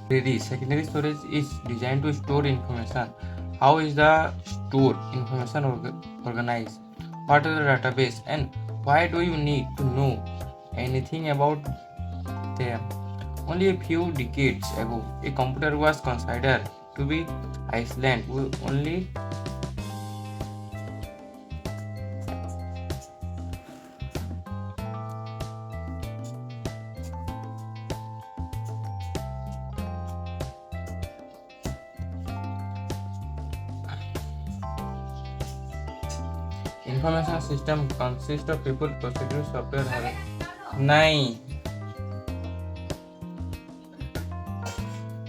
Secondary storage is designed to store information. How is the store information organized? What is the database and why do you need to know anything about them? Only a few decades ago, a computer was considered to be island with only information system consists of people, procedures, software, hardware. Nine.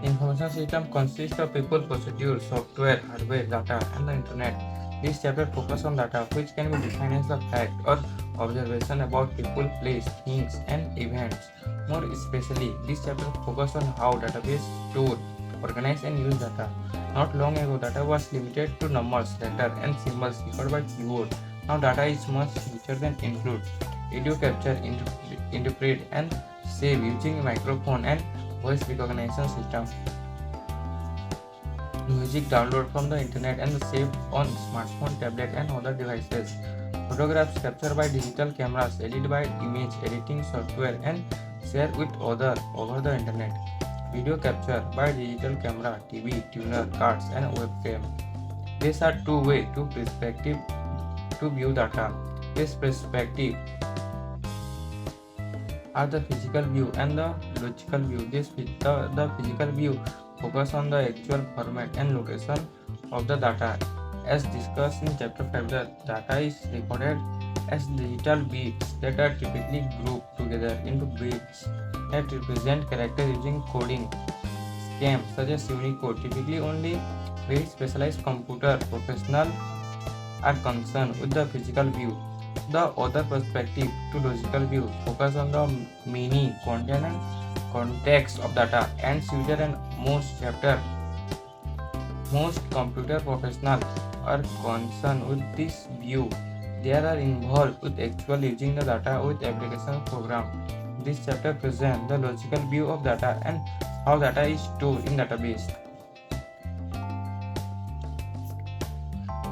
Information system consists of people, procedures, software, hardware, data, and the internet. This chapter focuses on data, which can be defined as the fact or observation about people, place, things, and events. More especially, this chapter focuses on how database store, organize, and use data. Not long ago, data was limited to numbers, letters, and symbols recorded by keyboard. Now, data is much richer than include video capture, interpret, and save using microphone and voice recognition system, music download from the internet and saved on smartphone, tablet and other devices, photographs captured by digital cameras, edited by image editing software and shared with others over the internet, video captured by digital camera, TV, tuner, cards and webcam. These are two ways to perspective to view data. This perspective are the physical view and the logical view. The physical view focus on the actual format and location of the data. As discussed in chapter 5, the data is recorded as digital bits that are typically grouped together into bits that represent characters using coding schemes such as Unicode. Typically only very specialized computer professionals are concerned with the physical view. The other perspective to logical view focus on the meaning, content and context of data and user and most computer professionals are concerned with this view. They are involved with actual using the data with application program. This chapter presents the logical view of data and how data is stored in database.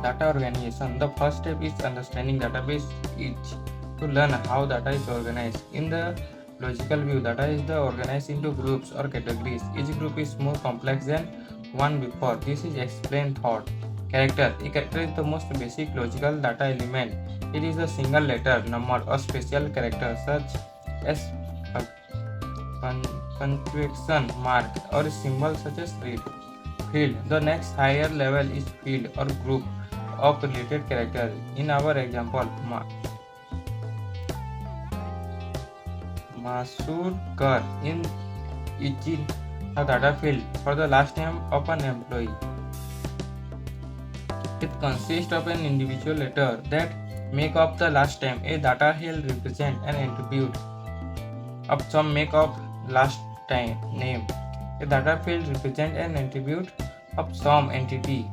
Data organization. The first step is understanding database is to learn how data is organized. In the logical view, data is organized into groups or categories. Each group is more complex than one before. This is explained thought. Character. A character is the most basic logical data element. It is a single letter, number, or special character such as a punctuation mark or a symbol such as read. Field. The next higher level is field or group of related characters. In our example, Masur Kar in is a data field for the last name of an employee. It consists of an individual letter that make up the last name. A data field represent an attribute of some make up last name. A data field represent an attribute of some entity,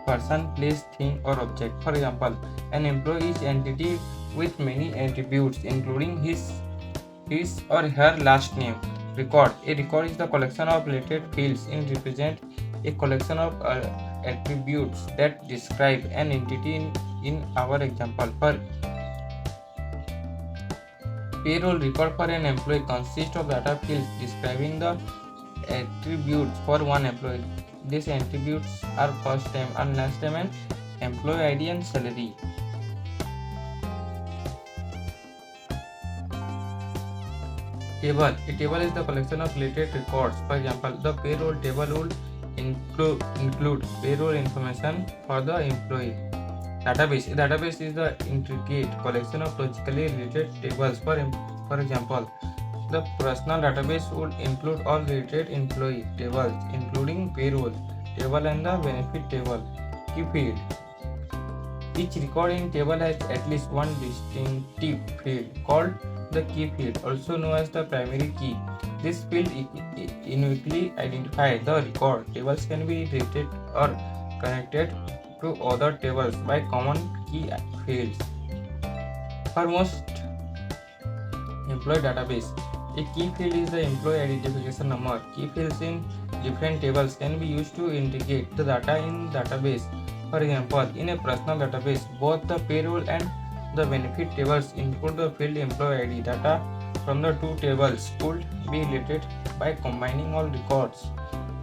person, place, thing or object. For example, an employee is entity with many attributes including his or her last name. Record. A record is the collection of related fields. It represents a collection of attributes that describe an entity in our example. For payroll record for an employee consists of data fields describing the attributes for one employee. These attributes are first name and last name and employee ID and salary. Table. A table is the collection of related records. For example, the payroll table would include payroll information for the employee. Database. A database is the intricate collection of logically related tables. For example, the personal database would include all related employee tables, including payroll table and the benefit table. Key field. Each record in table has at least one distinctive field called the key field, also known as the primary key. This field uniquely identifies the record. Tables can be related or connected to other tables by common key fields. For most employee database, A key field is the employee identification number. Key fields in different tables can be used to indicate the data in database. For example, in a personal database, both the payroll and the benefit tables include the field employee ID. Data from the two tables could be related by combining all records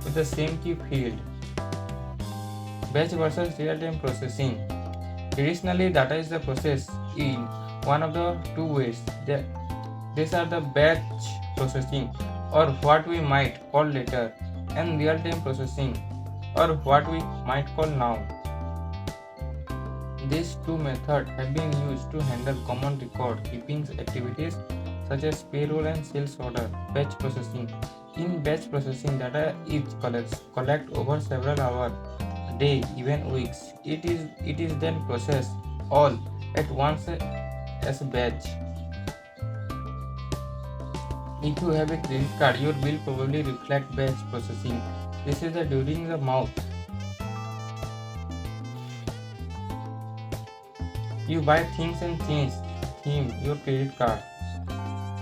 with the same key field. Batch versus real-time processing. Traditionally, data is the processed in one of the two ways. These are the batch processing, or what we might call later, and real-time processing, or what we might call now. These two methods have been used to handle common record keeping activities such as payroll and sales order. Batch processing. In batch processing, data is collect over several hours, day, even weeks. It is then processed all at once as a batch. If you have a credit card, your bill probably reflect batch processing. This is the during the month. You buy things and change theme your credit card.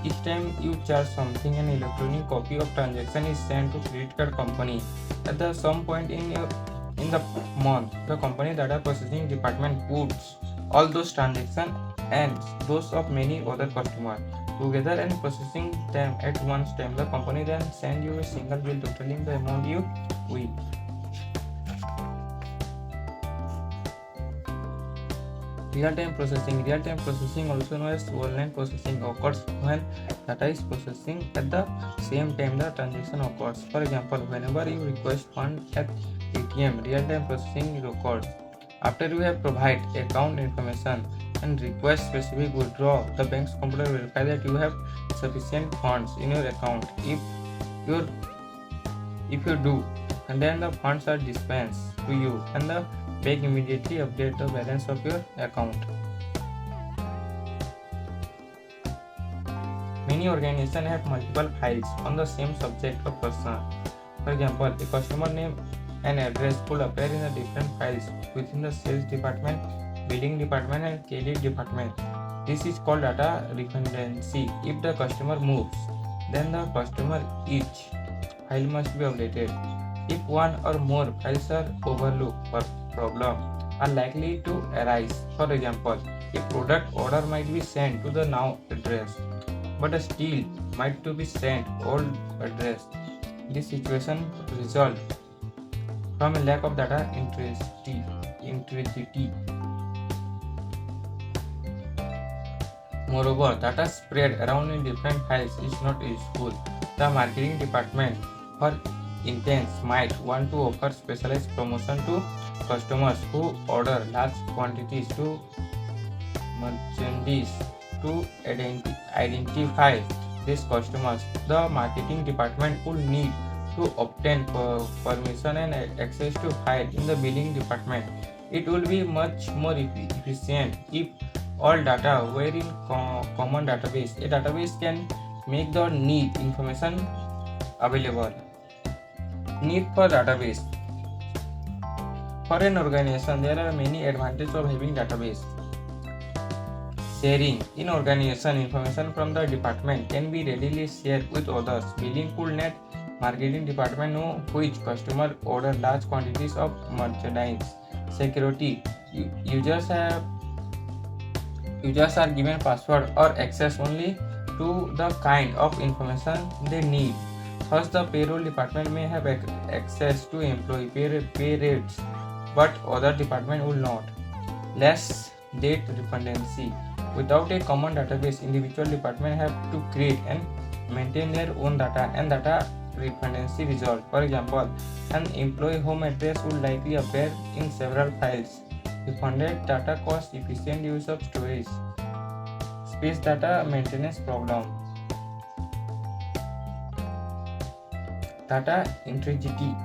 Each time you charge something, an electronic copy of transaction is sent to credit card company. At some point in the month, the company data processing department puts all those transactions and those of many other customers together and processing them at one time. The company then send you a single bill totaling the amount you will. Real-time processing. Real-time processing, also known as online processing, occurs when data is processing at the same time the transaction occurs. For example, whenever you request funds at ATM, real-time processing occurs. After you have provided account information and request specific withdrawal, the bank's computer verify that you have sufficient funds in your account. If you do, and then the funds are dispensed to you, and the bank immediately update the balance of your account. Many organizations have multiple files on the same subject or person. For example, a customer name and address could appear in the different files within the sales department, billing department, and credit department. This is called data redundancy. If the customer moves, then the customer each file must be updated. If one or more files are overlooked, problems are likely to arise. For example, a product order might be sent to the now address, but still might to be sent old address. This situation results from a lack of data integrity. Moreover, data spread around in different files is not useful. The marketing department, for instance, might want to offer specialized promotion to customers who order large quantities to merchandise. To identify these customers, the marketing department will need to obtain permission and access to file in the billing department. It will be much more efficient if all data were in common database. A database can make the need information available. Need for database. For an organization, there are many advantages of having database. Sharing. In organization, information from the department can be readily shared with others. Billing could let marketing department know which customer order large quantities of merchandise. Security. Users are given password or access only to the kind of information they need. Thus, the payroll department may have access to employee pay rates, but other department will not. Less data redundancy. Without a common database, individual departments have to create and maintain their own data, and data redundancy result. For example, an employee home address would likely appear in several files. Redundant data cost efficient use of storage. Space data maintenance problem. Data integrity.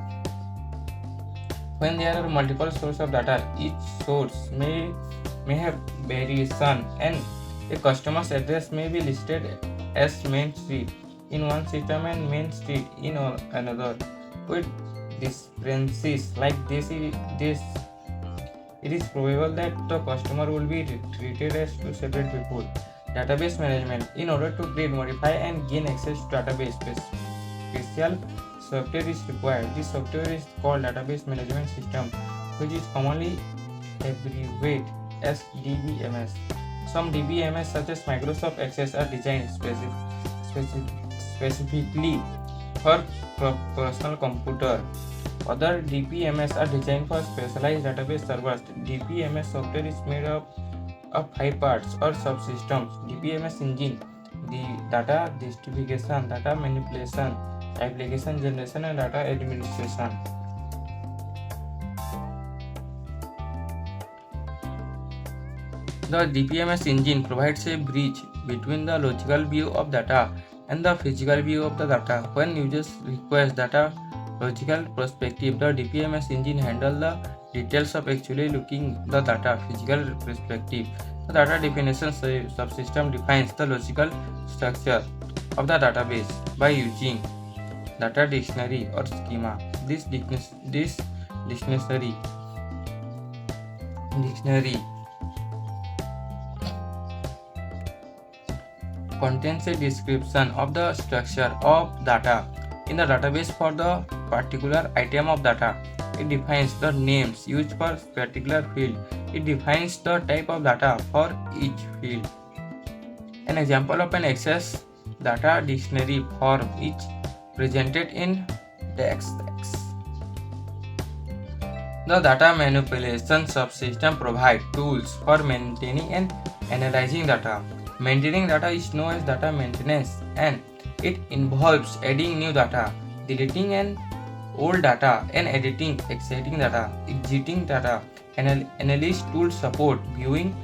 When there are multiple sources of data, each source may have variation, and a customer's address may be listed as Main Street in one system and Main Street in another. With differences like this, it is probable that the customer will be treated as two separate people. Database management. In order to create, modify, and gain access to database, special software is required. This software is called database management system, which is commonly abbreviated as DBMS. Some DBMS such as Microsoft Access are designed specifically for personal computer. Other DBMS are designed for specialized database servers. DBMS software is made up of 5 parts or subsystems: DBMS engine, the data distribution, data manipulation, application generation, and data administration. The DBMS engine provides a bridge between the logical view of data and the physical view of the data. When users request data logical perspective, the DBMS engine handles the details of actually looking the data physical perspective. The data definition subsystem defines the logical structure of the database by using data dictionary or schema. This dictionary contains a description of the structure of data in the database for the particular item of data. It defines the names used for particular field. It defines the type of data for each field. An example of an access data dictionary form is presented in Dekh. The data manipulation subsystem provides tools for maintaining and analyzing data. Maintaining data is known as data maintenance, and it involves adding new data, deleting an old data, and editing existing data. Analyst tools support viewing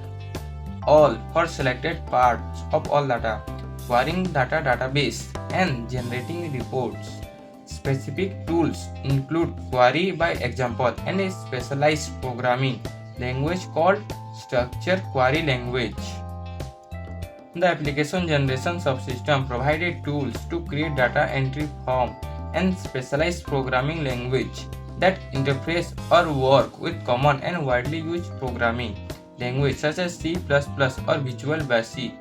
all for selected parts of all data, querying database, and generating reports. Specific tools include query by example and a specialized programming language called structured query language. The application generation subsystem provided tools to create data entry form and specialized programming language that interface or work with common and widely used programming language such as C++ or Visual Basic.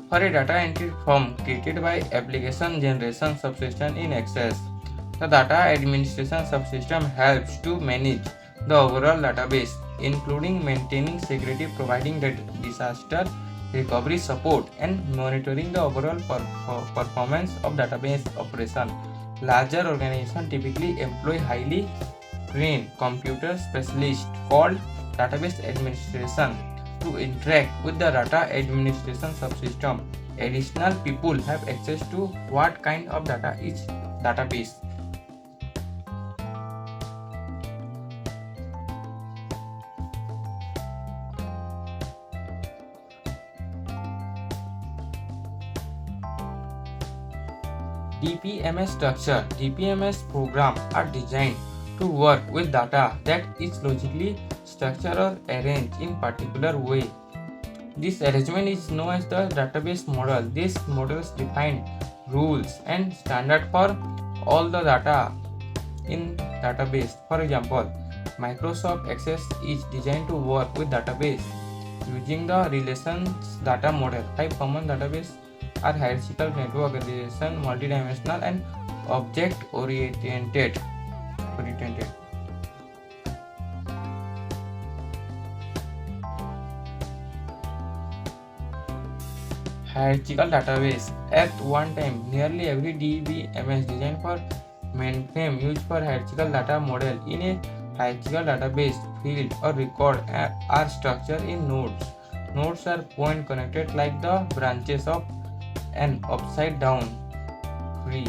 For a data entry form created by application generation subsystem in Access, the data administration subsystem helps to manage the overall database, including maintaining security, providing disaster recovery support, and monitoring the overall performance of database operation. Larger organizations typically employ highly trained computer specialists called database administration to interact with the data administration subsystem. Additional people have access to what kind of data is database. DBMS structure. DBMS programs are designed to work with data that is logically structured or arranged in particular way. This arrangement is known as the database model. These models define rules and standards for all the data in database. For example, Microsoft Access is designed to work with database using the relations data model. 5 common databases are hierarchical, network relation, multidimensional, and object oriented. Hierarchical database. At one time, nearly every DBMS designed for mainframe used for hierarchical data model. In a hierarchical database, field or record are structured in nodes. Nodes are point connected like the branches of an upside down tree.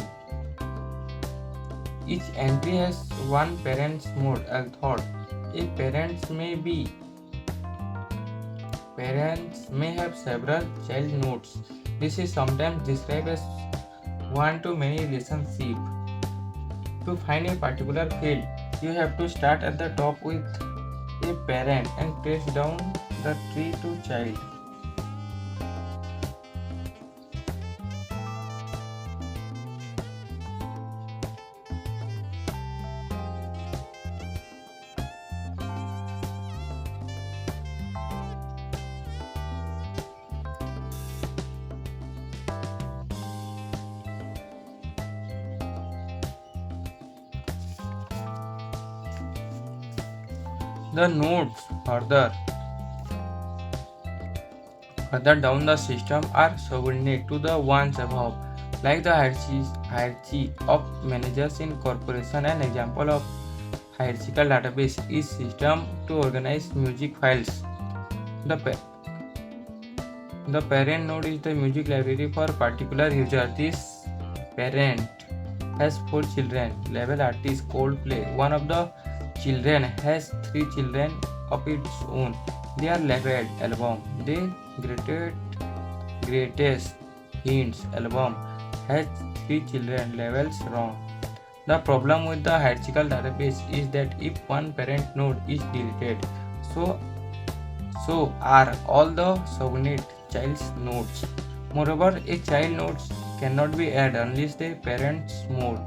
Each entry has one parent's node. Thought a parents may have several child nodes. This is sometimes described as one-to-many relationship. To find a particular field, you have to start at the top with a parent and trace down the tree to child. The nodes further down the system are subordinate to the ones above, like the hierarchy of managers in corporation. An example of hierarchical database is system to organize music files. The, the parent node is the music library for particular user. This parent has 4 children. Label artist Coldplay. One of the children has 3 children of its own. They are labeled album. The greatest hits album has 3 children. Labels wrong. The problem with the hierarchical database is that if one parent node is deleted, so are all the subordinate child's nodes. Moreover, a child node cannot be added unless the parent's node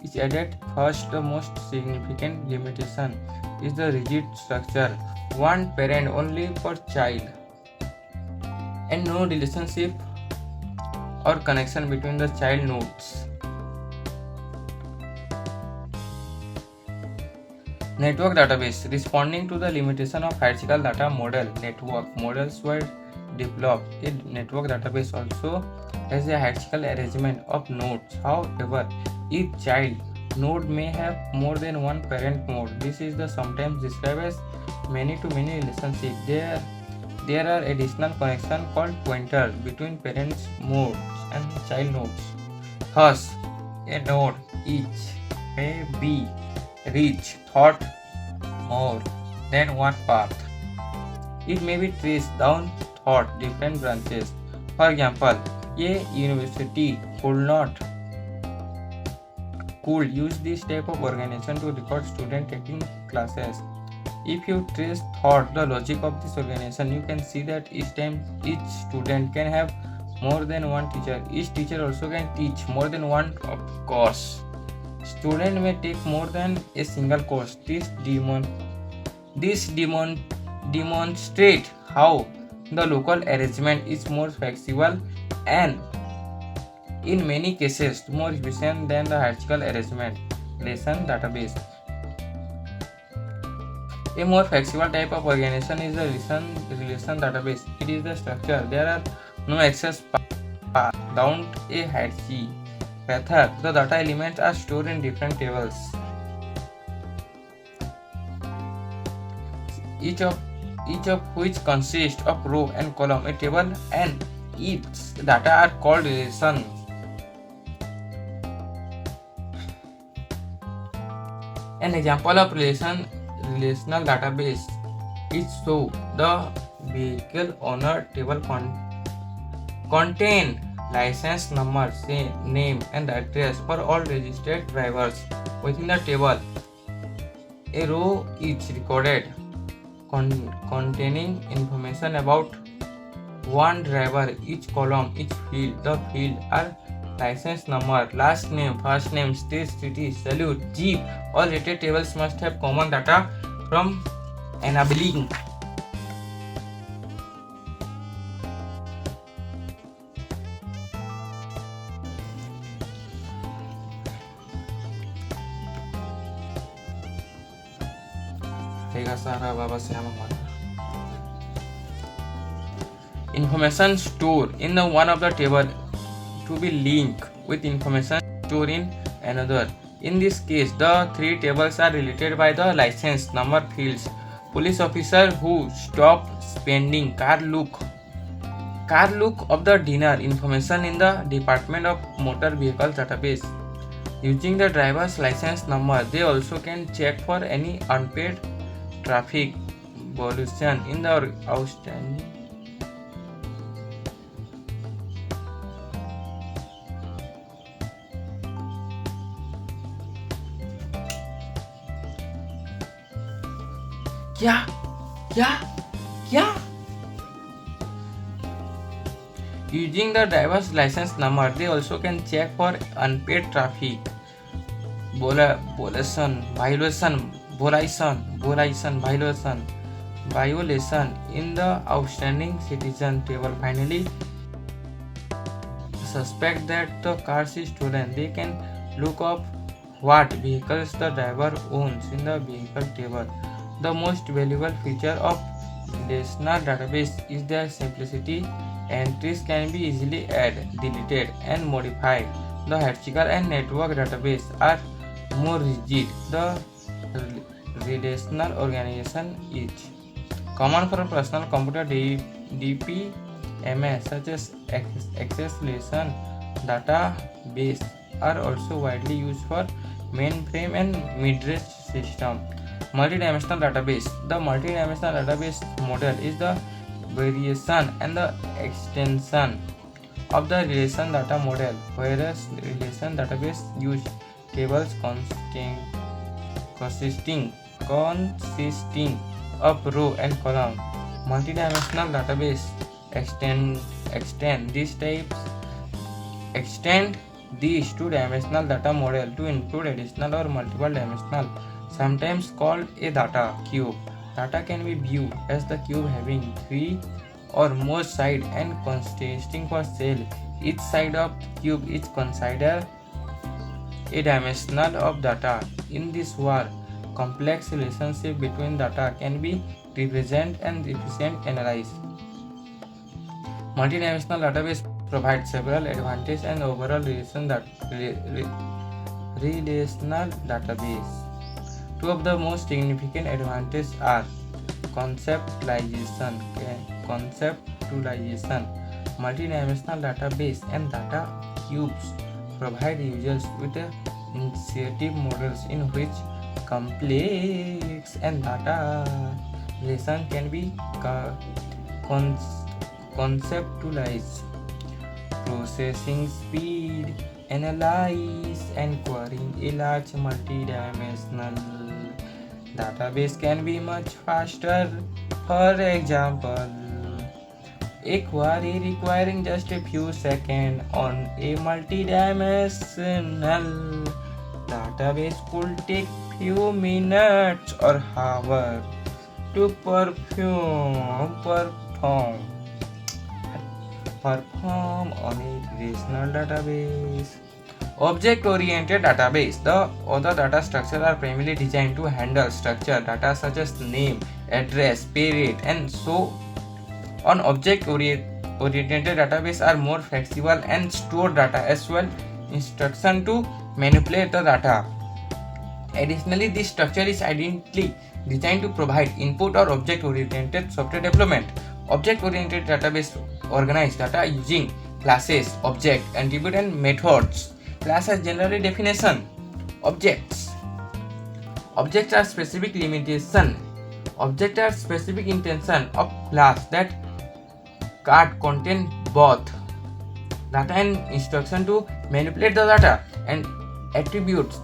is added first. The most significant limitation is the rigid structure. One parent only per child and no relationship or connection between the child nodes. Network database. Responding to the limitation of hierarchical data model, network models were developed. A network database also has a hierarchical arrangement of nodes. However, each child node may have more than one parent node. This is sometimes described as many-to-many relationship. There are additional connections called pointers between parents nodes and child nodes. Thus, a node each may be reached thought more than one path. It may be traced down thought different branches. For example, a university could use this type of organization to record students taking classes. If you trace thought the logic of this organization, you can see that each student can have more than one teacher. Each teacher also can teach more than one course. Student may take more than a single course. This demonstrate how the local arrangement is more flexible and in many cases more efficient than the hierarchical arrangement. Relation database. A more flexible type of organization is the relation database. It is the structure. There are no access paths down a hierarchy. Rather, the data elements are stored in different tables. Each of which consists of row and column. A table and its data are called relations. An example of relational database is so the vehicle owner table contain license number, name and address for all registered drivers. Within the table, a row is recorded containing information about one driver. Each column, each field, the field are license number, last name, first name, state, city, salute, jeep. All related tables must have common data from enabling. Information stored in the one of the table to be linked with information stored in another. In this case, the 3 tables are related by the license number fields. Police officer who stopped spending car look of the dinner information in the Department of Motor Vehicles database. Using the driver's license number, they also can check for any unpaid traffic violation in the outstanding. Yeah. Using the driver's license number, they also can check for unpaid traffic violation in the outstanding citizen table. Finally, suspect that the car is stolen, they can look up what vehicles the driver owns in the vehicle table. The most valuable feature of relational database is their simplicity. Entries can be easily added, deleted, and modified. The hierarchical and network database are more rigid. The relational organization is common for personal computer DPMS such as acceleration database are also widely used for mainframe and mid-range system. Multidimensional database. The multidimensional database model is the variation and the extension of the relation data model, whereas relation database use tables consisting of row and column. Multidimensional database extend these two-dimensional data model to include additional or multiple dimensional, sometimes called a data cube. Data can be viewed as the cube having three or more sides and consisting of cell. Each side of the cube is considered a dimensional of data. In this way, complex relationship between data can be represented and efficiently analyzed. Multidimensional database provides several advantages and overall relational database. Two of the most significant advantages are conceptualization. Multidimensional database and data cubes provide users with intuitive models in which complex and data relation can be conceptualized. Processing speed, analyze and querying a large multidimensional database can be much faster. For example, a query requiring just a few seconds on a multidimensional database could take few minutes or hours to perform on a relational database. Object-oriented database. The other data structures are primarily designed to handle structured data such as name, address, pay rate, and so on. Object-oriented database are more flexible and store data as well instruction to manipulate the data. Additionally, this structure is ideally designed to provide input or object-oriented software development. Object-oriented database organize data using classes, objects, attributes, and methods. Class has generally definition. Objects are specific limitation. Objects are specific intention of class that contain both data and instruction to manipulate the data. And attributes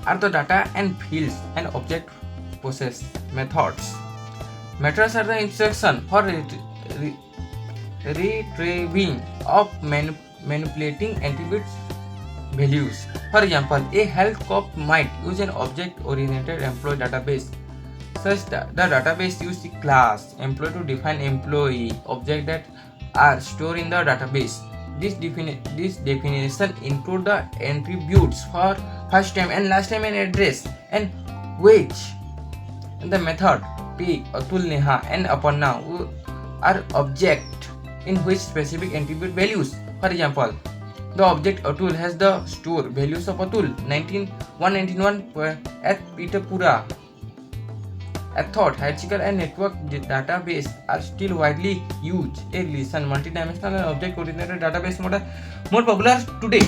are the data and fields and object possess. Methods are the instruction for retrieving of manipulating attributes values. For example, a health cop might use an object-oriented employee database. Such the database uses the class employee to define employee objects that are stored in the database. This definition include the attributes for first name and last name and address and wage. And the method P, tumhe, and apne are object in which specific attribute values. For example, the object Atul has the store values of Atul 191 at Pura. A thought, hierarchical and network database are still widely used. A relation, multidimensional and object-oriented database model more popular today.